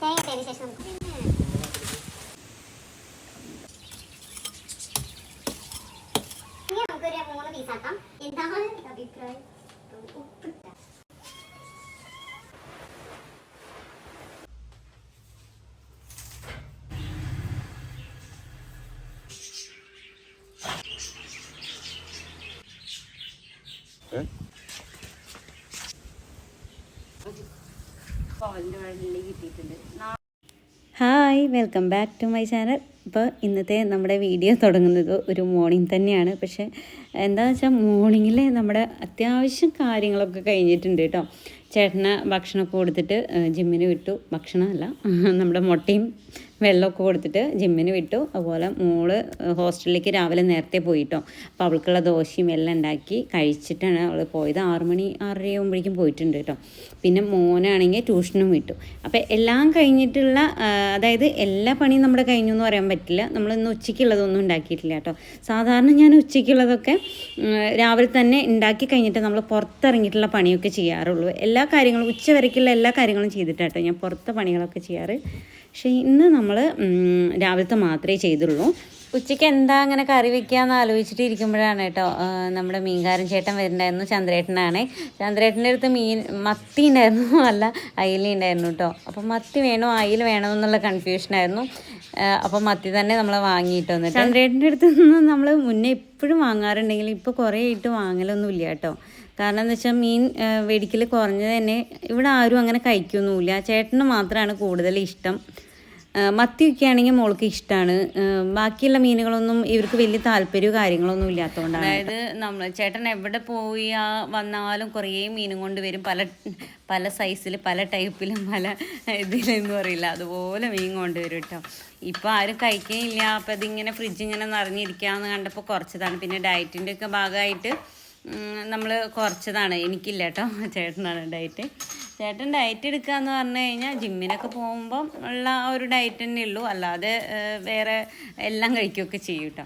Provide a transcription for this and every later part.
തേങ്ങ ശേഷം നമുക്കൊരു 3 പീസാക്കാം. എന്താണ് അഭിപ്രായം? Hi, welcome back to my channel. ഇപ്പോൾ ഇന്നത്തെ നമ്മുടെ വീഡിയോ തുടങ്ങുന്നത് ഒരു മോർണിംഗ് തന്നെയാണ്. പക്ഷേ എന്താണെന്ന് വെച്ചാൽ മോർണിംഗിൽ നമ്മുടെ അത്യാവശ്യം കാര്യങ്ങളൊക്കെ കഴിഞ്ഞിട്ടുണ്ട് കേട്ടോ. ചേട്ടന് ഭക്ഷണമൊക്കെ കൊടുത്തിട്ട് ജിമ്മിന് വിട്ടു. ഭക്ഷണമല്ല, നമ്മുടെ മുട്ടയും വെള്ളമൊക്കെ കൊടുത്തിട്ട് ജിമ്മിന് വിട്ടു. അതുപോലെ മോള് ഹോസ്റ്റലിലേക്ക് രാവിലെ നേരത്തെ പോയിട്ടോ. അപ്പോൾ അവൾക്കുള്ള ദോശയും എല്ലാം ഉണ്ടാക്കി കഴിച്ചിട്ടാണ് അവൾ പോയത്. 6 മണി 6:30 ആകുമ്പോഴേക്കും പോയിട്ടുണ്ട് കേട്ടോ. പിന്നെ മോനാണെങ്കിൽ ട്യൂഷനും വിട്ടു. അപ്പോൾ എല്ലാം കഴിഞ്ഞിട്ടുള്ള, അതായത് എല്ലാ പണിയും നമ്മുടെ കഴിഞ്ഞു എന്ന് പറയാൻ പറ്റില്ല. നമ്മളിന്ന് ഉച്ചയ്ക്കുള്ളതൊന്നും ഉണ്ടാക്കിയിട്ടില്ല കേട്ടോ. സാധാരണ ഞാൻ ഉച്ചയ്ക്കുള്ളതൊക്കെ രാവിലെ തന്നെ ഉണ്ടാക്കി കഴിഞ്ഞിട്ട് നമ്മൾ പുറത്തിറങ്ങിയിട്ടുള്ള പണിയൊക്കെ ചെയ്യാറുള്ളൂ. എല്ലാ കാര്യങ്ങളും ഉച്ചവരയ്ക്കുള്ള എല്ലാ കാര്യങ്ങളും ചെയ്തിട്ടാട്ടോ ഞാൻ പുറത്തെ പണികളൊക്കെ ചെയ്യാറ്. പക്ഷേ ഇന്ന് നമ്മൾ രാവിലത്തെ മാത്രമേ ചെയ്തുള്ളൂ. ഉച്ചയ്ക്ക് എന്താ അങ്ങനെ കറി വെക്കാമെന്ന് ആലോചിച്ചിട്ട് ഇരിക്കുമ്പോഴാണ് കേട്ടോ നമ്മുടെ മീൻകാരൻ ചേട്ടൻ വരുന്നുണ്ടായിരുന്നു. ചന്ദ്രേട്ടനാണ്. ചന്ദ്രേട്ടൻ്റെ അടുത്ത് മത്തി ഉണ്ടായിരുന്നു, അല്ല അയില ഉണ്ടായിരുന്നു കേട്ടോ. അപ്പോൾ മത്തി വേണോ അയില വേണോ എന്നുള്ള കൺഫ്യൂഷനായിരുന്നു. അപ്പോൾ മത്തി തന്നെ നമ്മൾ വാങ്ങിയിട്ട് വന്നിട്ട് ചന്ദ്രേട്ടൻ്റെ അടുത്ത് നിന്ന് നമ്മൾ മുന്നേ എപ്പോഴും വാങ്ങാറുണ്ടെങ്കിൽ ഇപ്പോൾ കുറേ ആയിട്ട് വാങ്ങലൊന്നും ഇല്ല കേട്ടോ. കാരണം എന്താ വെച്ചാൽ മീൻ വേടിക്കൽ കുറഞ്ഞത് തന്നെ ഇവിടെ ആരും അങ്ങനെ കഴിക്കൊന്നുമില്ല. ചേട്ടന് മാത്രമാണ് കൂടുതൽ ഇഷ്ടം. മത്തിയൊക്കെ ആണെങ്കിൽ മോൾക്ക് ഇഷ്ടമാണ്. ബാക്കിയുള്ള മീനുകളൊന്നും ഇവർക്ക് വലിയ താല്പര്യമോ കാര്യങ്ങളൊന്നും ഇല്ലാത്തതുകൊണ്ടാണ്. അതായത് നമ്മൾ ചേട്ടൻ എവിടെ പോയി വന്നാലും കുറേ മീനും കൊണ്ട് വരും. പല സൈസിൽ, പല ടൈപ്പിലും, പല ഇതിലെന്ന് പറയില്ല, അതുപോലെ മീൻ കൊണ്ടുവരും കേട്ടോ. ഇപ്പോൾ ആരും കഴിക്കുന്നില്ല. അപ്പോൾ ഇതിങ്ങനെ ഫ്രിഡ്ജിങ്ങനെ നിറഞ്ഞിരിക്കാമെന്ന് കണ്ടപ്പോൾ കുറച്ചതാണ്. പിന്നെ ഡയറ്റിൻ്റെ ഒക്കെ ഭാഗമായിട്ട് നമ്മൾ കുറച്ചതാണ്. എനിക്കില്ല കേട്ടോ, ചേട്ടനാണ് ഡയറ്റ്. ചേട്ടൻ ഡയറ്റ് എടുക്കുക എന്ന് പറഞ്ഞു കഴിഞ്ഞാൽ ജിമ്മിനൊക്കെ പോകുമ്പം ഉള്ള ഒരു ഡയറ്റ് തന്നെ ഉള്ളൂ. അല്ലാതെ വേറെ എല്ലാം കഴിക്കുകയൊക്കെ ചെയ്യും കേട്ടോ.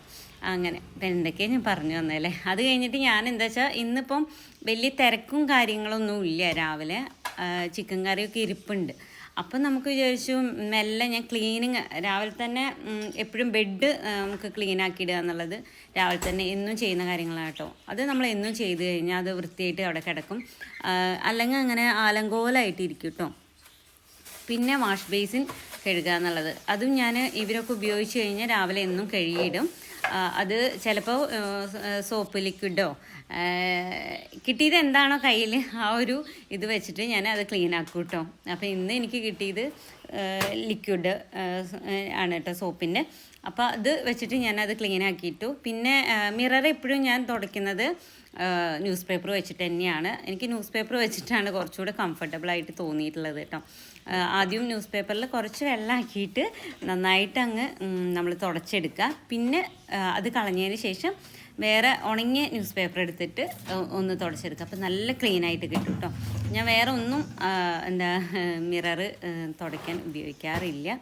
അങ്ങനെ ഇപ്പം എന്തൊക്കെയാണ് ഞാൻ പറഞ്ഞു തന്നല്ലേ. അത് കഴിഞ്ഞിട്ട് ഞാൻ എന്താ വെച്ചാൽ ഇന്നിപ്പം വലിയ തിരക്കും കാര്യങ്ങളൊന്നും ഇല്ല. രാവിലെ ചിക്കൻ കറിയൊക്കെ ഇരിപ്പുണ്ട്. അപ്പം നമുക്ക് വിചാരിച്ചു മെല്ലെ ഞാൻ ക്ലീനിങ് രാവിലെ തന്നെ എപ്പോഴും ബെഡ് നമുക്ക് ക്ലീൻ ആക്കിയിടുക എന്നുള്ളത് രാവിലെ തന്നെ എന്നും ചെയ്യുന്ന കാര്യങ്ങളാണ് കേട്ടോ. അത് നമ്മൾ എന്നും ചെയ്ത് കഴിഞ്ഞാൽ അത് വൃത്തിയായിട്ട് അവിടെ കിടക്കും. അല്ലെങ്കിൽ അങ്ങനെ ആലങ്കോലമായിട്ടിരിക്കും കേട്ടോ. പിന്നെ വാഷ് ബേസിൻ കഴുകുക എന്നുള്ളത്, അതും ഞാൻ ഇവരൊക്കെ ഉപയോഗിച്ച് കഴിഞ്ഞാൽ രാവിലെ എന്നും കഴുകിയിടും. അത് ചിലപ്പോൾ സോപ്പ് ലിക്വിഡോ കിട്ടിയത് എന്താണോ കയ്യിൽ ആ ഒരു ഇത് വെച്ചിട്ട് ഞാൻ അത് ക്ലീൻ ആക്കും കേട്ടോ. അപ്പോൾ ഇന്ന് എനിക്ക് കിട്ടിയത് ലിക്വിഡ് ആണ് കേട്ടോ, സോപ്പിൻ്റെ. അപ്പോൾ അത് വെച്ചിട്ട് ഞാനത് ക്ലീൻ ആക്കിയിട്ടു. പിന്നെ മിറർ എപ്പോഴും ഞാൻ തുടയ്ക്കുന്നത് ന്യൂസ് പേപ്പർ വെച്ചിട്ട് തന്നെയാണ്. എനിക്ക് ന്യൂസ് പേപ്പർ വെച്ചിട്ടാണ് കുറച്ചുകൂടെ കംഫർട്ടബിളായിട്ട് തോന്നിയിട്ടുള്ളത് കേട്ടോ. ആദ്യം ന്യൂസ് പേപ്പറിൽ കുറച്ച് വെള്ളമാക്കിയിട്ട് നന്നായിട്ട് അങ്ങ് നമ്മൾ തുടച്ചെടുക്കുക. പിന്നെ അത് കളഞ്ഞതിന് ശേഷം വേറെ ഉണങ്ങിയ ന്യൂസ് പേപ്പർ എടുത്തിട്ട് ഒന്ന് തുടച്ചെടുക്കുക. അപ്പോൾ നല്ല ക്ലീനായിട്ട് കിട്ടും കേട്ടോ. ഞാൻ വേറെ ഒന്നും മിറർ തുടയ്ക്കാൻ ഉപയോഗിക്കാറില്ല.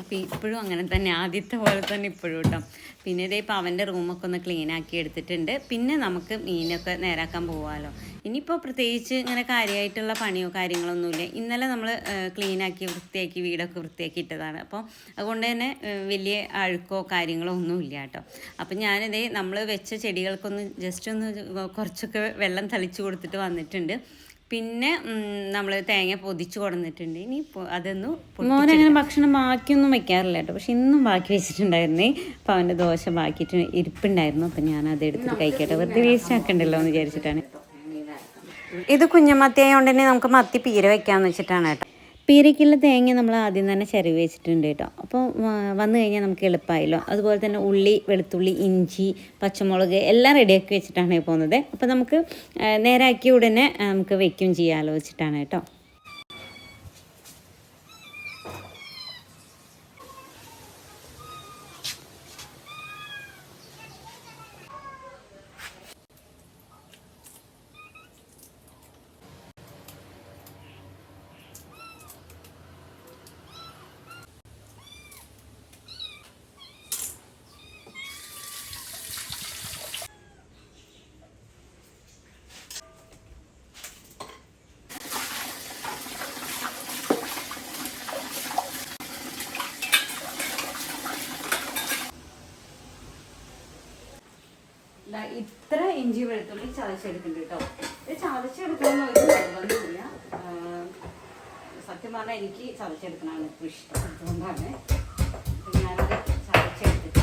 അപ്പോൾ ഇപ്പോഴും അങ്ങനെ തന്നെ, ആദ്യത്തെ പോലെ തന്നെ ഇപ്പോഴും കേട്ടോ. പിന്നെ ഇതേ ഇപ്പോൾ അവൻ്റെ റൂമൊക്കെ ഒന്ന് ക്ലീൻ ആക്കി എടുത്തിട്ടുണ്ട്. പിന്നെ നമുക്ക് മീനൊക്കെ നേരാക്കാൻ പോകാമല്ലോ. ഇനിയിപ്പോൾ പ്രത്യേകിച്ച് ഇങ്ങനെ കാര്യമായിട്ടുള്ള പണിയോ കാര്യങ്ങളൊന്നുമില്ല. ഇന്നലെ നമ്മൾ ക്ലീനാക്കി വൃത്തിയാക്കി വീടൊക്കെ വൃത്തിയാക്കി ഇട്ടതാണ്. അപ്പോൾ അതുകൊണ്ട് തന്നെ വലിയ അഴുക്കോ കാര്യങ്ങളോ ഒന്നുമില്ല കേട്ടോ. അപ്പം ഞാനിതേ നമ്മൾ വെച്ച ചെടികൾക്കൊന്ന് ജസ്റ്റ് ഒന്ന് കുറച്ചൊക്കെ വെള്ളം തളിച്ച് കൊടുത്തിട്ട് വന്നിട്ടുണ്ട്. പിന്നെ നമ്മൾ തേങ്ങ പൊതിച്ച് കൊടുത്തിട്ടുണ്ട്. ഇനി അതൊന്ന് മോനങ്ങനെ ഭക്ഷണം ബാക്കിയൊന്നും വെക്കാറില്ല കേട്ടോ. പക്ഷെ ഇന്നും ബാക്കി വെച്ചിട്ടുണ്ടായിരുന്നേ. അപ്പോൾ അവൻ്റെ ദോശ ബാക്കിയിട്ട് ഇരിപ്പുണ്ടായിരുന്നു. അപ്പം ഞാനത് എടുത്തിട്ട് കഴിക്കട്ടെ, വെറുതെ വേസ്റ്റ് ആക്കണ്ടല്ലോ എന്ന് വിചാരിച്ചിട്ടാണ്. ഇത് കുഞ്ഞമത്തി ആയതുകൊണ്ട് തന്നെ നമുക്ക് മത്തി പീര വെക്കാമെന്ന് വെച്ചിട്ടാണ് കേട്ടോ. പീരയ്ക്കുള്ള തേങ്ങ നമ്മൾ ആദ്യം തന്നെ ചിരവി വെച്ചിട്ടുണ്ട് കേട്ടോ. അപ്പോൾ വന്നു കഴിഞ്ഞാൽ നമുക്ക് എളുപ്പമായല്ലോ. അതുപോലെ തന്നെ ഉള്ളി, വെളുത്തുള്ളി, ഇഞ്ചി, പച്ചമുളക് എല്ലാം റെഡിയാക്കി വെച്ചിട്ടാണ് പോകുന്നത്. അപ്പോൾ നമുക്ക് നേരാക്കിയ ഉടനെ നമുക്ക് വെക്കും ചെയ്യാമല്ലോ വെച്ചിട്ടാണ് കേട്ടോ. ഇഞ്ചി വെളുത്തുള്ളി ചതച്ചെടുക്കുന്നുണ്ട് കേട്ടോ. ഇത് ചതച്ചെടുക്കണമെന്ന് ഒരു നിർബന്ധമില്ല. സത്യം പറഞ്ഞാൽ എനിക്ക് ചതച്ചെടുക്കണതാണ് ഇപ്പോൾ ഇഷ്ടം. അതുകൊണ്ടാണ് ഞാനത് ചതച്ചെടുത്തിട്ട്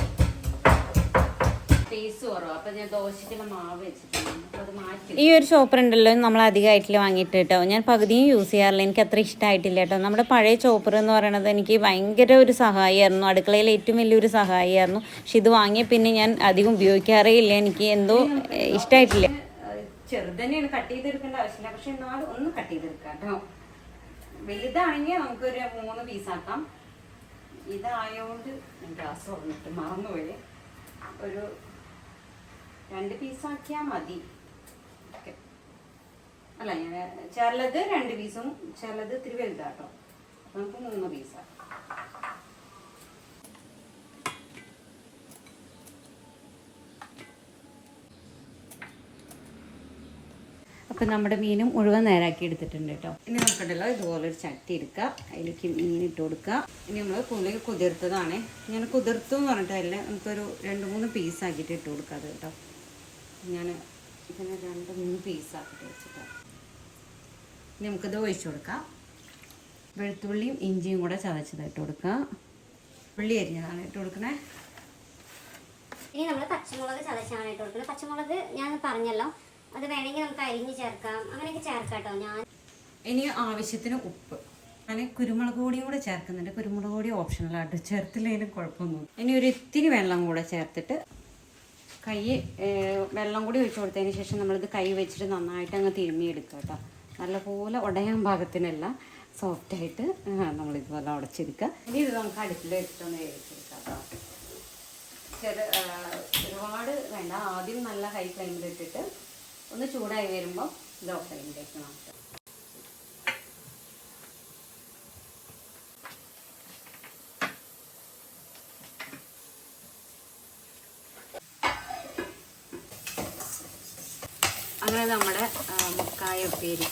ടേസ്റ്റ് കുറവ്. അപ്പം ഞാൻ ദോശയ്ക്കുള്ള മാവ് വെച്ചിട്ടുണ്ട്. അപ്പോൾ അത് മാറ്റി. ഈ ഒരു ചോപ്പർ ഉണ്ടല്ലോ നമ്മൾ അധികമായിട്ടില്ല വാങ്ങിയിട്ട് കേട്ടോ. ഞാൻ പകുതിയും യൂസ് ചെയ്യാറില്ല. എനിക്ക് അത്ര ഇഷ്ടമായിട്ടില്ല കേട്ടോ. നമ്മുടെ പഴയ ചോപ്പർ എന്ന് പറയുന്നത് എനിക്ക് ഭയങ്കര ഒരു സഹായമായിരുന്നു. അടുക്കളയിൽ ഏറ്റവും വലിയൊരു സഹായമായിരുന്നു. പക്ഷെ ഇത് വാങ്ങിയ പിന്നെ ഞാൻ അധികം ഉപയോഗിക്കാറേ ഇല്ല. എനിക്ക് എന്തോ ഇഷ്ടമായിട്ടില്ല. ചെറുത് തന്നെയാണ്, കട്ട് ചെയ്തെടുക്കേണ്ട ആവശ്യമില്ല. പക്ഷെ എന്നാലും ഒന്ന് കട്ട് ചെയ്തെടുക്കാം കേട്ടോ. വലുതാണെങ്കിൽ നമുക്കൊരു 3 പീസാക്കാം. ഇതായോണ്ട് ഗ്യാസ് തുറന്നിട്ട് മറന്നുപോയി. ഒരു 2 പീസാക്കിയാൽ മതി. ഓക്കെ, അല്ല ഞാൻ ചിലത് 2 പീസും ചിലത് ഇത്തിരി വലുതാട്ടോ. അപ്പം നമുക്ക് 3 പീസാക്കാം. അപ്പം നമ്മുടെ മീനും മുഴുവൻ നേരാക്കി എടുത്തിട്ടുണ്ട് കേട്ടോ. ഇനി നമുക്കുണ്ടല്ലോ ഇതുപോലൊരു ചട്ടി എടുക്കുക. അതിലേക്ക് മീൻ ഇട്ട് കൊടുക്കുക. ഇനി നമ്മൾ പുളി കുതിർത്തതാണ്. ഞാൻ കുതിർത്തു എന്ന് പറഞ്ഞിട്ടല്ല, നമുക്കൊരു 2-3 പീസാക്കിയിട്ട് ഇട്ട് കൊടുക്കാതെ കേട്ടോ. ഞാൻ ഇതിനെ 2-3 പീസാക്കിയിട്ട് വെച്ചിട്ടാണ്. ഇനി നമുക്കിത് ഒഴിച്ചു കൊടുക്കാം. വെളുത്തുള്ളിയും ഇഞ്ചിയും കൂടെ ചതച്ചതായിട്ട് കൊടുക്കുക. ഉള്ളി അരിഞ്ഞതാണ് ഇട്ട് കൊടുക്കണേ. ഇനി നമ്മൾ പച്ചമുളക് ചതച്ചാണ് ഇട്ട് കൊടുക്കുന്നത്. പച്ചമുളക് ഞാൻ പറഞ്ഞല്ലോ, അത് വേണമെങ്കിൽ നമുക്ക് അരിഞ്ഞ് ചേർക്കാം, അങ്ങനെയൊക്കെ ചേർക്കാം കേട്ടോ. ഞാൻ ഇനി ആവശ്യത്തിന് ഉപ്പ്. ഞാൻ കുരുമുളക് പൊടിയും കൂടെ ചേർക്കുന്നുണ്ട്. കുരുമുളക് പൊടി ഓപ്ഷണലായിട്ട്, ചേർത്തില്ലെങ്കിലും കുഴപ്പമൊന്നും. ഇനി ഒരു ഇത്തിരി വെള്ളം കൂടെ ചേർത്തിട്ട് വെള്ളം കൂടി ഒഴിച്ചു കൊടുത്തതിന് ശേഷം നമ്മളിത് കൈ വെച്ചിട്ട് നന്നായിട്ട് അങ്ങ് തിരുമ്മിയെടുക്കുക കേട്ടോ. നല്ലപോലെ ഉടയാൻ പാകത്തിനല്ല, സോഫ്റ്റായിട്ട് നമ്മളിതുപോലെ ഉടച്ചെടുക്കുക. ഇനി ഇത് നമുക്ക് അടുപ്പിൽ ഇട്ടൊന്ന് വേവിച്ചെടുക്കാം കേട്ടോ. ഒരുപാട് വേണ്ട. ആദ്യം നല്ല ഹൈ ഫ്ലെയിമിലിട്ടിട്ട് ഒന്ന് ചൂടായി വരുമ്പോൾ ലോ ഫ്ലെയിമിലേക്ക് മാറ്റാം. അങ്ങനെ നമ്മുടെ മുക്കായ ഉപ്പേരി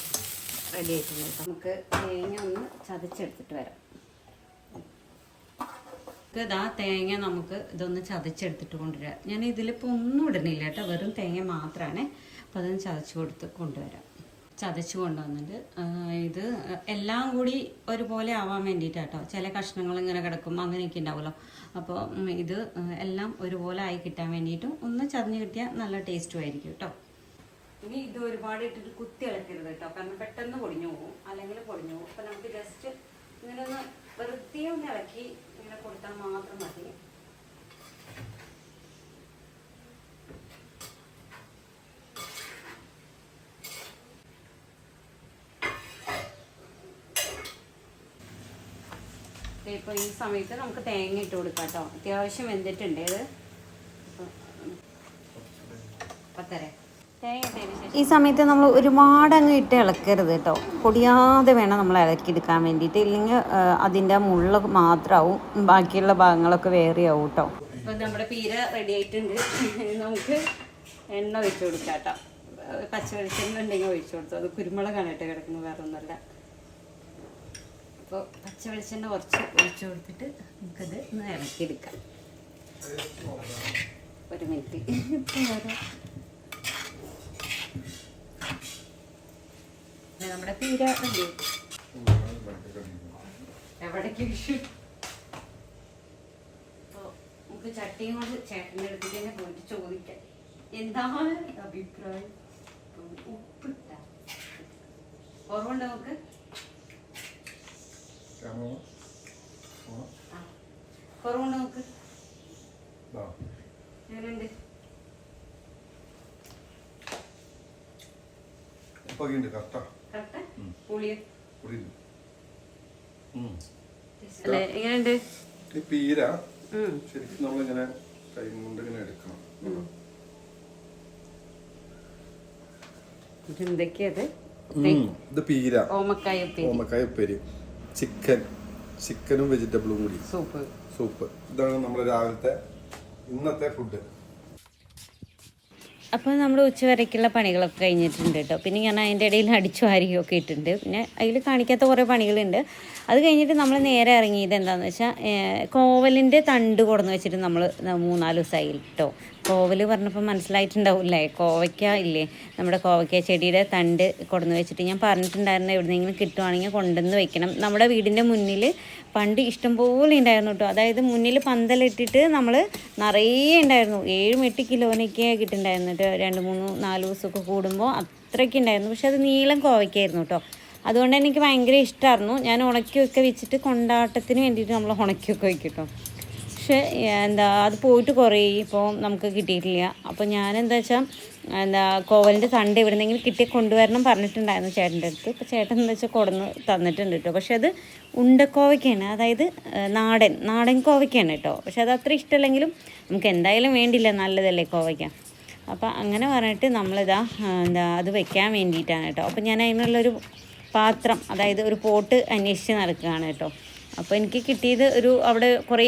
റെഡി ആയിട്ടുണ്ട്. നമുക്ക് തേങ്ങ ഒന്ന് ചതച്ചെടുത്തിട്ട് വരാം. ഇതാ തേങ്ങ നമുക്ക് ഇതൊന്ന് ചതച്ചെടുത്തിട്ട് കൊണ്ടുവരാം. ഞാൻ ഇതിലിപ്പോൾ ഒന്നും ഇടുന്നില്ല കേട്ടോ, വെറും തേങ്ങ മാത്രമാണ്. അപ്പോൾ അതൊന്ന് ചതച്ച് കൊണ്ടുവരാം. ചതച്ച് കൊണ്ടുവന്നിട്ട് ഇത് എല്ലാം കൂടി ഒരുപോലെ ആവാൻ വേണ്ടിയിട്ടാട്ടോ. ചില കഷ്ണങ്ങൾ ഇങ്ങനെ കിടക്കും, അങ്ങനെയൊക്കെ ഉണ്ടാവുമല്ലോ. അപ്പോൾ ഇത് എല്ലാം ഒരുപോലെ ആയി കിട്ടാൻ വേണ്ടിയിട്ടും ഒന്ന് ചതഞ്ഞ് കിട്ടിയാൽ നല്ല ടേസ്റ്റും ആയിരിക്കും കേട്ടോ. ഇനി ഇത് ഒരുപാട് ഇട്ടിട്ട് കുത്തി ഇളക്കരുത് കേട്ടോ, കാരണം പെട്ടെന്ന് പൊടിഞ്ഞു പോകും, അല്ലെങ്കിൽ പൊടിഞ്ഞു പോകും. അപ്പോൾ നമുക്ക് ജസ്റ്റ് ഇങ്ങനെ ഒന്ന് വെറുതെ ഒന്ന് ഇളക്കി ഇങ്ങനെ കൊടുത്താൽ മാത്രം മതി. ഇപ്പോൾ ഈ സമയത്ത് നമുക്ക് തേങ്ങ ഇട്ട് കൊടുക്കാം കേട്ടോ. അത്യാവശ്യം വെന്തിട്ടുണ്ട് ഇത്. ഈ സമയത്ത് നമ്മൾ ഒരുപാട് അങ്ങ് ഇട്ട് ഇളക്കരുത് കേട്ടോ. പൊടിയാതെ വേണം നമ്മൾ ഇളക്കിയെടുക്കാൻ വേണ്ടിയിട്ട്, ഇല്ലെങ്കിൽ അതിൻ്റെ മുള്ള മാത്രമാവും, ബാക്കിയുള്ള ഭാഗങ്ങളൊക്കെ വേറെയാവും കേട്ടോ. ഇപ്പം നമ്മുടെ പീര റെഡി ആയിട്ടുണ്ട്. നമുക്ക് എണ്ണ ഒഴിച്ചു കൊടുക്കാം കേട്ടോ. പച്ച വെളിച്ചെണ്ണ ഉണ്ടെങ്കിൽ ഒഴിച്ചു കൊടുത്തു. അത് കുരുമുളകാണ് കേട്ടോ കിടക്കുന്നത്, വേറെ ഒന്നുമല്ല. അപ്പോൾ പച്ച വെളിച്ചെണ്ണ കുറച്ച് ഒഴിച്ചു കൊടുത്തിട്ട് നമുക്കത് ഒന്ന് ഇളക്കിയെടുക്കാം. ഒരു മിനിറ്റ്. നമ്മുടെ പീര റെഡി. എവിടേക്ക് അപ്പോൾ നമുക്ക് ചട്ടിയും കൊണ്ട് ചേട്ടൻ്റെ അടുത്തേക്ക് തന്നെ പോയിട്ട് ചോദിക്കാം എന്താണ് അഭിപ്രായം. ഉപ്പിട്ട കുറവുണ്ട് നമുക്ക്. കുറവുണ്ട് നമുക്ക്. എങ്ങനെയുണ്ട്? എങ്ങനെയുണ്ട് ഈ പീര? ശരിക്കും നമ്മളിങ്ങനെ കൈ കൊണ്ട് ഇങ്ങനെ എടുക്കണം. എന്തൊക്കെയത്? ഇത് പീര, ഓമക്കായ ഉപ്പേരി, ചിക്കനും വെജിറ്റബിളും കൂടി സൂപ്പ്. ഇതാണ് നമ്മുടെ രാവിലത്തെ ഇന്നത്തെ ഫുഡ്. അപ്പോൾ നമ്മൾ ഉച്ചവരയ്ക്കുള്ള പണികളൊക്കെ കഴിഞ്ഞിട്ടുണ്ട് കേട്ടോ. പിന്നെ ഞാൻ അതിൻ്റെ ഇടയിൽ അടിച്ചു വാരിയൊക്കെ ഇട്ടിട്ടുണ്ട്. പിന്നെ അതിൽ കാണിക്കാത്ത കുറേ പണികളുണ്ട്. അത് കഴിഞ്ഞിട്ട് നമ്മൾ നേരെ ഇറങ്ങിയത് എന്താണെന്ന് വെച്ചാൽ കോവലിൻ്റെ തണ്ട് കൊടുന്ന് വെച്ചിട്ട് നമ്മൾ 3-4 ദിവസമായി കേട്ടോ. കോവൽ പറഞ്ഞപ്പോൾ മനസ്സിലായിട്ടുണ്ടാവില്ലേ, കോവയ്ക്ക ഇല്ലേ, നമ്മുടെ കോവയ്ക്ക ചെടിയുടെ തണ്ട് കൊണ്ടുവന്ന് വെച്ചിട്ട് ഞാൻ പറഞ്ഞിട്ടുണ്ടായിരുന്നു എവിടെയെങ്കിലും കിട്ടുവാണെങ്കിൽ കൊണ്ടുവന്ന് വെക്കണം. നമ്മുടെ വീടിൻ്റെ മുന്നിൽ പണ്ട് ഇഷ്ടംപോലെ ഉണ്ടായിരുന്നു കേട്ടോ. അതായത് മുന്നിൽ പന്തലിട്ടിട്ട് നമ്മൾ നിറയെ ഉണ്ടായിരുന്നു, 7-8 കിലോനൊക്കെ കിട്ടുന്നുണ്ടായിരുന്നു കേട്ടോ. 2-3-4 ദിവസമൊക്കെ കൂടുമ്പോൾ അത്രയ്ക്ക് ഉണ്ടായിരുന്നു. പക്ഷെ അത് നീളം കോവയ്ക്കായിരുന്നു കേട്ടോ. അതുകൊണ്ട് എനിക്ക് ഭയങ്കര ഇഷ്ടമായിരുന്നു. ഞാൻ ഉണക്കിയൊക്കെ വെച്ചിട്ട് കൊണ്ടാട്ടത്തിന് വേണ്ടിയിട്ട് നമ്മൾ ഉണക്കിയൊക്കെ വയ്ക്കും കേട്ടോ. പക്ഷേ അത് പോയിട്ട് കുറേ ഇപ്പോൾ നമുക്ക് കിട്ടിയിട്ടില്ല. അപ്പോൾ ഞാനെന്താ വെച്ചാൽ കോവലിൻ്റെ തണ്ട് എവിടെന്നെങ്കിലും കിട്ടി കൊണ്ടുവരണം പറഞ്ഞിട്ടുണ്ടായിരുന്നു ചേട്ടൻ്റെ അടുത്ത്. ഇപ്പോൾ ചേട്ടൻ എന്താ വെച്ചാൽ കൊണ്ടുവന്ന് തന്നിട്ടുണ്ട് കേട്ടോ. പക്ഷെ അത് ഉണ്ടക്കോവയ്ക്കാണ്, അതായത് നാടൻ കോവയ്ക്കാണ് കേട്ടോ. പക്ഷെ അത് അത്ര ഇഷ്ടമല്ലെങ്കിലും നമുക്ക് എന്തായാലും വേണ്ടില്ല, നല്ലതല്ലേ കോവയ്ക്ക. അപ്പോൾ അങ്ങനെ പറഞ്ഞിട്ട് നമ്മളിതാ അത് വെക്കാൻ വേണ്ടിയിട്ടാണ് കേട്ടോ. അപ്പോൾ ഞാൻ അതിനുള്ളൊരു പാത്രം, അതായത് ഒരു പോട്ട് അന്വേഷിച്ച് നടക്കുകയാണ് കേട്ടോ. അപ്പോൾ എനിക്ക് കിട്ടിയത് അവിടെ കുറേ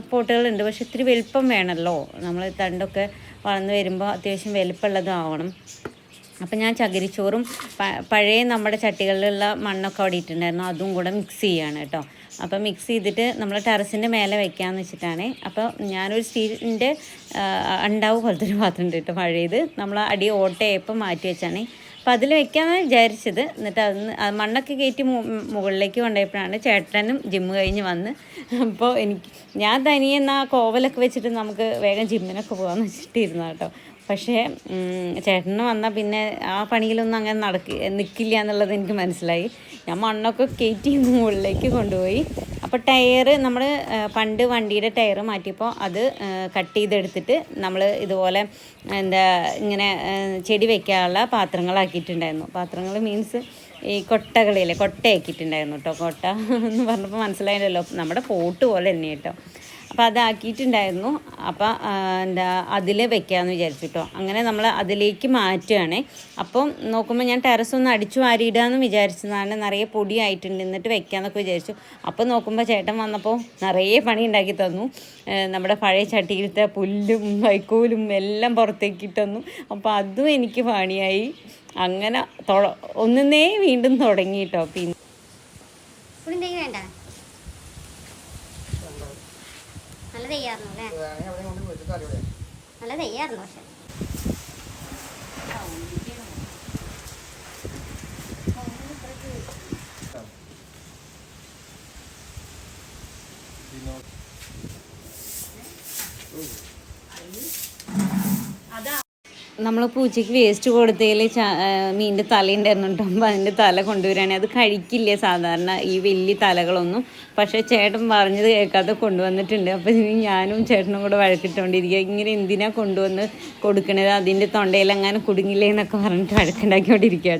പോട്ടുകളുണ്ട്. പക്ഷെ ഇത്തിരി വലുപ്പം വേണമല്ലോ, നമ്മൾ തണ്ടൊക്കെ വളർന്ന് വരുമ്പോൾ അത്യാവശ്യം വലുപ്പമുള്ളതും ആവണം. അപ്പം ഞാൻ ചകിരിച്ചോറും പഴയ നമ്മുടെ ചട്ടികളിലുള്ള മണ്ണൊക്കെ അവിടെ ഇട്ടിട്ടുണ്ടായിരുന്നു, അതും കൂടെ മിക്സ് ചെയ്യുകയാണ് കേട്ടോ. അപ്പം മിക്സ് ചെയ്തിട്ട് നമ്മൾ ടെറസിൻ്റെ മേലെ വെക്കാമെന്ന് വെച്ചിട്ടാണ്. അപ്പോൾ ഞാനൊരു സ്റ്റീലിൻ്റെ ഉണ്ടാവ് പോലത്തെ ഒരു പാത്രം ഉണ്ട് കേട്ടോ, പഴയത്. നമ്മൾ അടി ഓട്ടയപ്പം മാറ്റി വെച്ചാണ്. അപ്പോൾ അതിൽ വെക്കാമെന്ന് വിചാരിച്ചത്. എന്നിട്ട് മണ്ണൊക്കെ കയറ്റി മുകളിലേക്ക് കൊണ്ടുപോയപ്പോഴാണ് ചേട്ടനും ജിമ്മ് കഴിഞ്ഞ് വന്ന്. അപ്പോൾ ഞാൻ തനിയെ കോവലൊക്കെ വെച്ചിട്ട് നമുക്ക് വേഗം ജിമ്മിനൊക്കെ പോകാമെന്ന് വെച്ചിട്ടിരുന്നു കേട്ടോ. പക്ഷേ ചേട്ടന് വന്നാൽ പിന്നെ ആ പണിയിലൊന്നും അങ്ങനെ നിൽക്കില്ല എന്നുള്ളത് എനിക്ക് മനസ്സിലായി. ഞാൻ മണ്ണൊക്കെ കയറ്റി മുകളിലേക്ക് കൊണ്ടുപോയി. അപ്പോൾ ടയർ നമ്മൾ പണ്ട് വണ്ടിയുടെ ടയർ മാറ്റിയപ്പോൾ അത് കട്ട് ചെയ്തെടുത്തിട്ട് നമ്മൾ ഇതുപോലെ ഇങ്ങനെ ചെടി വയ്ക്കാനുള്ള പാത്രങ്ങളാക്കിയിട്ടുണ്ടായിരുന്നു. പാത്രങ്ങൾ മീൻസ് ഈ കൊട്ടകളില്ലേ, കൊട്ടയാക്കിയിട്ടുണ്ടായിരുന്നു കേട്ടോ. കൊട്ട എന്ന് പറഞ്ഞപ്പോൾ മനസ്സിലായല്ലോ, നമ്മുടെ പോട്ട് പോലെ തന്നെ കേട്ടോ. അപ്പോൾ അതാക്കിയിട്ടുണ്ടായിരുന്നു. അപ്പോൾ അതിൽ വെക്കാമെന്ന് വിചാരിച്ചു കേട്ടോ. അങ്ങനെ നമ്മൾ അതിലേക്ക് മാറ്റുകയാണ്. അപ്പം നോക്കുമ്പോൾ ഞാൻ ടെറസൊന്ന് അടിച്ചു വാരിയിടാമെന്ന് വിചാരിച്ചതാണ്. നിറയെ പൊടിയായിട്ടുണ്ട്, എന്നിട്ട് വെക്കാമെന്നൊക്കെ വിചാരിച്ചു. അപ്പോൾ നോക്കുമ്പോൾ ചേട്ടൻ വന്നപ്പോൾ നിറയെ പണി ഉണ്ടാക്കി തന്നു. നമ്മുടെ പഴയ ചട്ടിയിലത്തെ പുല്ലും വൈക്കോലും എല്ലാം പുറത്തേക്ക് തന്നു. അപ്പോൾ അതും എനിക്ക് പണിയായി. അങ്ങനെ ഒന്നേ വീണ്ടും തുടങ്ങി കേട്ടോ. പിന്നെ വേണ്ട, നല്ല തെയ്യായിരുന്നു അല്ലേ, നല്ല തെയ്യായിരുന്നു. പക്ഷെ നമ്മൾ പൂച്ചയ്ക്ക് വേസ്റ്റ് കൊടുത്തതിൽ മീനിൻ്റെ തലയുണ്ടായിരുന്നു കേട്ടോ. അപ്പോൾ അതിൻ്റെ തല കൊണ്ടുവരികയാണെങ്കിൽ അത് കഴിക്കില്ല സാധാരണ ഈ വലിയ തലകളൊന്നും. പക്ഷേ ചേട്ടൻ പറഞ്ഞത് കേൾക്കാതെ കൊണ്ടുവന്നിട്ടുണ്ട്. അപ്പോൾ ഞാനും ചേട്ടനും കൂടെ വഴക്കിട്ടുകൊണ്ടിരിക്കുക, ഇങ്ങനെ എന്തിനാണ് കൊണ്ടുവന്ന് കൊടുക്കണത്, അതിൻ്റെ തൊണ്ടയിലെങ്ങനെ കുടുങ്ങില്ലേ എന്നൊക്കെ പറഞ്ഞിട്ട് വഴക്കുണ്ടാക്കിക്കൊണ്ടിരിക്കുക.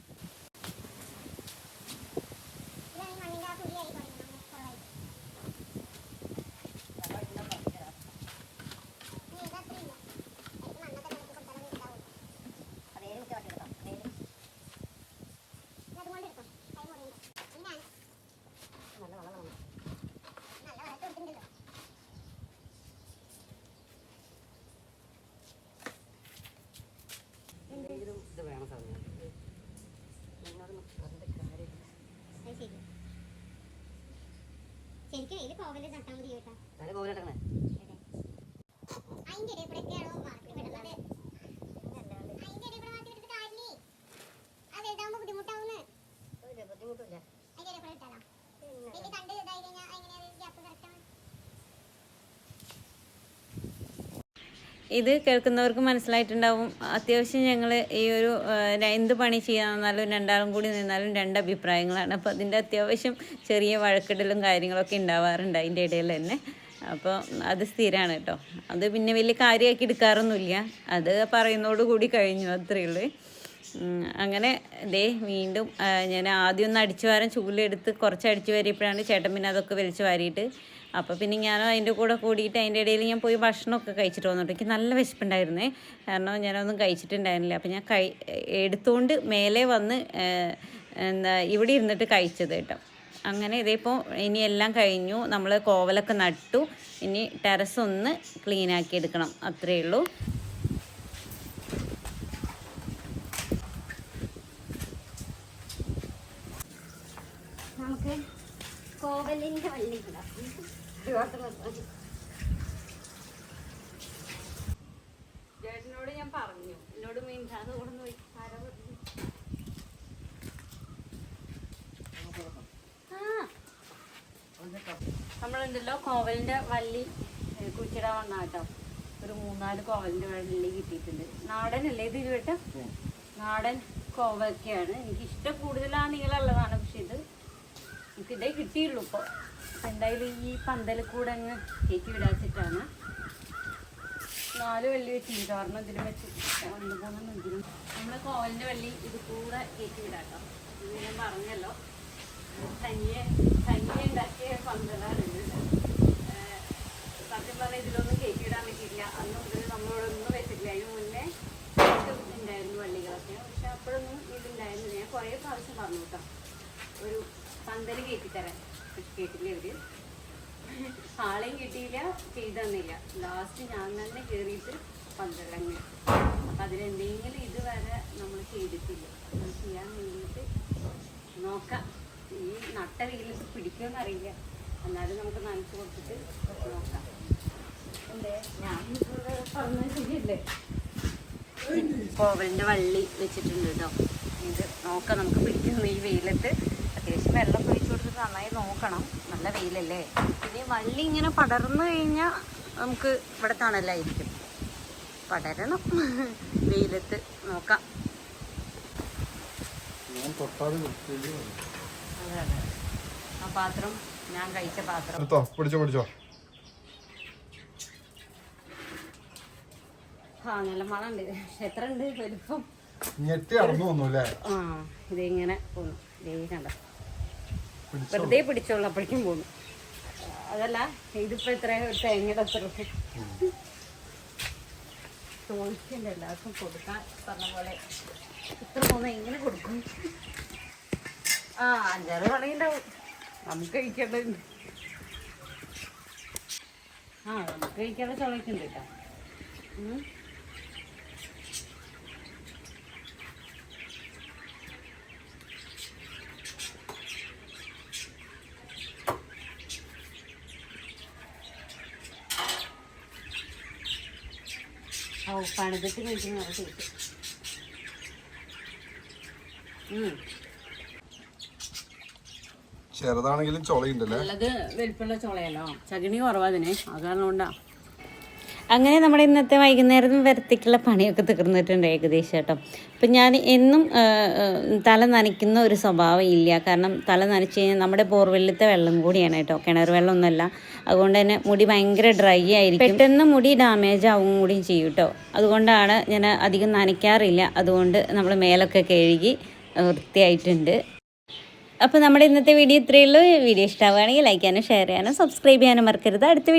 ശരിക്കും ഇതിൽ കോവല് നട്ടാൽ മതി കേട്ടോ. ഇത് കേൾക്കുന്നവർക്ക് മനസ്സിലായിട്ടുണ്ടാവും. അത്യാവശ്യം ഞങ്ങൾ ഈ ഒരു എന്ത് പണി ചെയ്യാമെന്നാലും രണ്ടാളും കൂടി നിന്നാലും 2 അഭിപ്രായങ്ങളാണ്. അപ്പോൾ അതിൻ്റെ അത്യാവശ്യം ചെറിയ വഴക്കിടലും കാര്യങ്ങളൊക്കെ ഉണ്ടാവാറുണ്ട് അതിൻ്റെ ഇടയിൽ തന്നെ. അപ്പോൾ അത് സ്ഥിരമാണ് കേട്ടോ. അത് പിന്നെ വലിയ കാര്യമാക്കി എടുക്കാറൊന്നുമില്ല, അത് പറയുന്നതോടുകൂടി കഴിഞ്ഞു, അത്രയേ ഉള്ളൂ. അങ്ങനെ വീണ്ടും ഞാൻ ആദ്യം ഒന്ന് അടിച്ചു വാരാൻ ചൂലെടുത്ത് കുറച്ച് അടിച്ചു വാരിയപ്പോഴാണ് ചേട്ടൻ പിന്നെ അതൊക്കെ വലിച്ചു വാരിയിട്ട്. അപ്പോൾ പിന്നെ ഞാനും അതിൻ്റെ കൂടെ കൂടിയിട്ട് അതിൻ്റെ ഇടയിൽ ഞാൻ പോയി ഭക്ഷണമൊക്കെ കഴിച്ചിട്ട് വന്നിട്ട് എനിക്ക് നല്ല വിശപ്പുണ്ടായിരുന്നേ, കാരണം ഞാനൊന്നും കഴിച്ചിട്ടുണ്ടായിരുന്നില്ല. അപ്പോൾ ഞാൻ എടുത്തുകൊണ്ട് മേലെ വന്ന് ഇവിടെ ഇരുന്നിട്ട് കഴിച്ചത് കേട്ടോ. അങ്ങനെ ഇതിപ്പോൾ ഇനി എല്ലാം കഴിഞ്ഞു, നമ്മൾ കോവലൊക്കെ നട്ടു, ഇനി ടെറസ് ഒന്ന് ക്ലീനാക്കി എടുക്കണം, അത്രയേ ഉള്ളൂ. നമുക്ക് കോവലിൻ്റെ വള്ളി അവരോട് ഞാൻ പറഞ്ഞു, എന്നോട് മീൻകാന്ന് കൊണ്ടു പോയി ആരോ പറഞ്ഞു. നമ്മളുണ്ടല്ലോ കോവലിന്റെ വള്ളി കുച്ചിടാൻ വന്ന കേട്ടോ. ഒരു 3-4 കോവലിന്റെ വള്ളി കിട്ടിയിട്ടുണ്ട്. നാടനല്ലേ ഇത് ഇരുവട്ടം? നാടൻ കോവൊക്കെയാണ്. എനിക്ക് ഇഷ്ടം കൂടുതൽ ആ നീളമുള്ളതാണ്. പക്ഷെ ഇത് എനിക്കിതേ കിട്ടിയുള്ളൂ ഇപ്പോൾ. എന്തായാലും ഈ പന്തലിൽ കൂടെ അങ്ങ് കയറ്റി വിടാച്ചിട്ടാണ് 4 വള്ളി വെച്ചിട്ട് കാരണം ഇതിന് വെച്ച് 2-3 നെഞ്ചിനും നമ്മൾ കോവലിന്റെ വള്ളി ഇത് കൂടെ കയറ്റി വിടാട്ടോ. ഇത് ഞാൻ പറഞ്ഞല്ലോ, തനിയെ ഉണ്ടാക്കിയ പന്തലാണ്. സത്യം പറഞ്ഞാൽ ഇതിലൊന്നും കയറ്റി വിടാൻ പറ്റിയില്ല. അന്ന് മുതൽ നമ്മളോടൊന്നും വെച്ചിട്ടില്ല. അതിന് മുന്നേ ഉണ്ടായിരുന്നു വള്ളികളൊക്കെ. പക്ഷെ അപ്പോഴൊന്നും ഇതുണ്ടായിരുന്നില്ല. ഞാൻ കുറേ പ്രാവശ്യം പറഞ്ഞു കേട്ടോ, ഒരു പന്തൽ കയറ്റിത്തരാൻ. പക്ഷെ കേട്ടില്ല ഇവര്. ആളെയും കിട്ടിയില്ല, ചെയ്തു തന്നില്ല. ലാസ്റ്റ് ഞാൻ തന്നെ കയറിയിട്ട് പന്തലങ്ങ്. അപ്പം അതിലെന്തെങ്കിലും ഇതുവരെ നമ്മൾ ചെയ്തിട്ടില്ല. അത് ചെയ്യാൻ വേണ്ടിയിട്ട് നോക്കാം. ഈ നട്ട വെയിലത്ത് പിടിക്കുമെന്നറിയില്ല. എന്നാലും നമുക്ക് നനച്ച് കൊടുത്തിട്ട് നോക്കാം. എന്തേ ഞാൻ പറഞ്ഞ ശരിയല്ലേ? കോവലിൻ്റെ വള്ളി വെച്ചിട്ടുണ്ട് കേട്ടോ. ഇത് നോക്കാം നമുക്ക് പിടിക്കുന്നു ഈ വെയിലത്ത്. അത്യാവശ്യം വെള്ളം ഒഴിച്ചു കൊടുത്തിട്ട് നന്നായി നോക്കണം. നല്ല വെയിലല്ലേ. പിന്നെ വള്ളി ഇങ്ങനെ പടർന്നു കഴിഞ്ഞാൽ നമുക്ക് ഇവിടെ തണലായിരിക്കും. പടരണം വെയിലത്ത്. നോക്കാം. അതെ അതെ, ആ പാത്രം ഞാൻ കഴിച്ച പാത്രം. പിടിച്ചോ. ആ നല്ല മണം ഉണ്ട്. എത്ര ഉണ്ട് വലിപ്പം? ഞെട്ടി അടന്നു തോന്നൂല്ലേ? ആ ഇതിങ്ങനെ പോന്നു. ഇതേ കണ്ട, വെറുതെ പിടിച്ചോളൂ അപ്പോഴേക്കും പോന്നു. അതല്ല ഇതിപ്പോ എത്ര തേങ്ങയുടെ എത്ര ചോദിക്കണ്ട എല്ലാവർക്കും കൊടുക്കാൻ പറഞ്ഞ പോലെ. ഇത്ര പോന്ന എങ്ങനെ കൊടുക്കും? 5-6 പണിയുണ്ടാവും. നമുക്ക് കഴിക്കേണ്ടതുണ്ട്. നമുക്ക് കഴിക്കേണ്ട ചോദിക്കുന്നുണ്ട് കേട്ടോ. പണിതിട്ട് കഴിക്കുന്ന ടേസ്റ്റ്. ചെറുതാണെങ്കിലും ചൊളയുണ്ടല്ലേ? നല്ലത് വലിപ്പുള്ള ചൊളയല്ലോ. ചകിണി കുറവാതിന്, അതാണ് കൊണ്ടാ. അങ്ങനെ നമ്മുടെ ഇന്നത്തെ വൈകുന്നേരം വരത്തേക്കുള്ള പണിയൊക്കെ തീർന്നിട്ടുണ്ട് ഏകദേശം കേട്ടോ. അപ്പം ഞാൻ എന്നും തല നനയ്ക്കുന്ന ഒരു സ്വഭാവം ഇല്ല. കാരണം തല നനച്ച് കഴിഞ്ഞാൽ നമ്മുടെ ബോർവെല്ലത്തെ വെള്ളം കൂടിയാണ് കേട്ടോ, കിണർ വെള്ളമൊന്നുമല്ല. അതുകൊണ്ട് തന്നെ മുടി ഭയങ്കര ഡ്രൈ ആയിരിക്കും. പെട്ടെന്ന് മുടി ഡാമേജ് ആവും കൂടിയും ചെയ്യും കേട്ടോ. അതുകൊണ്ടാണ് ഞാൻ അധികം നനയ്ക്കാറില്ല. അതുകൊണ്ട് നമ്മൾ മേലൊക്കെ കഴുകി വൃത്തിയായിട്ടുണ്ട്. അപ്പോൾ നമ്മുടെ ഇന്നത്തെ വീഡിയോ ഇത്രയേ ഉള്ളൂ. വീഡിയോ ഇഷ്ടമാവുകയാണെങ്കിൽ ലൈക്ക് ചെയ്യാനും ഷെയർ ചെയ്യാനും സബ്സ്ക്രൈബ് ചെയ്യാനും മറക്കരുത്. അടുത്ത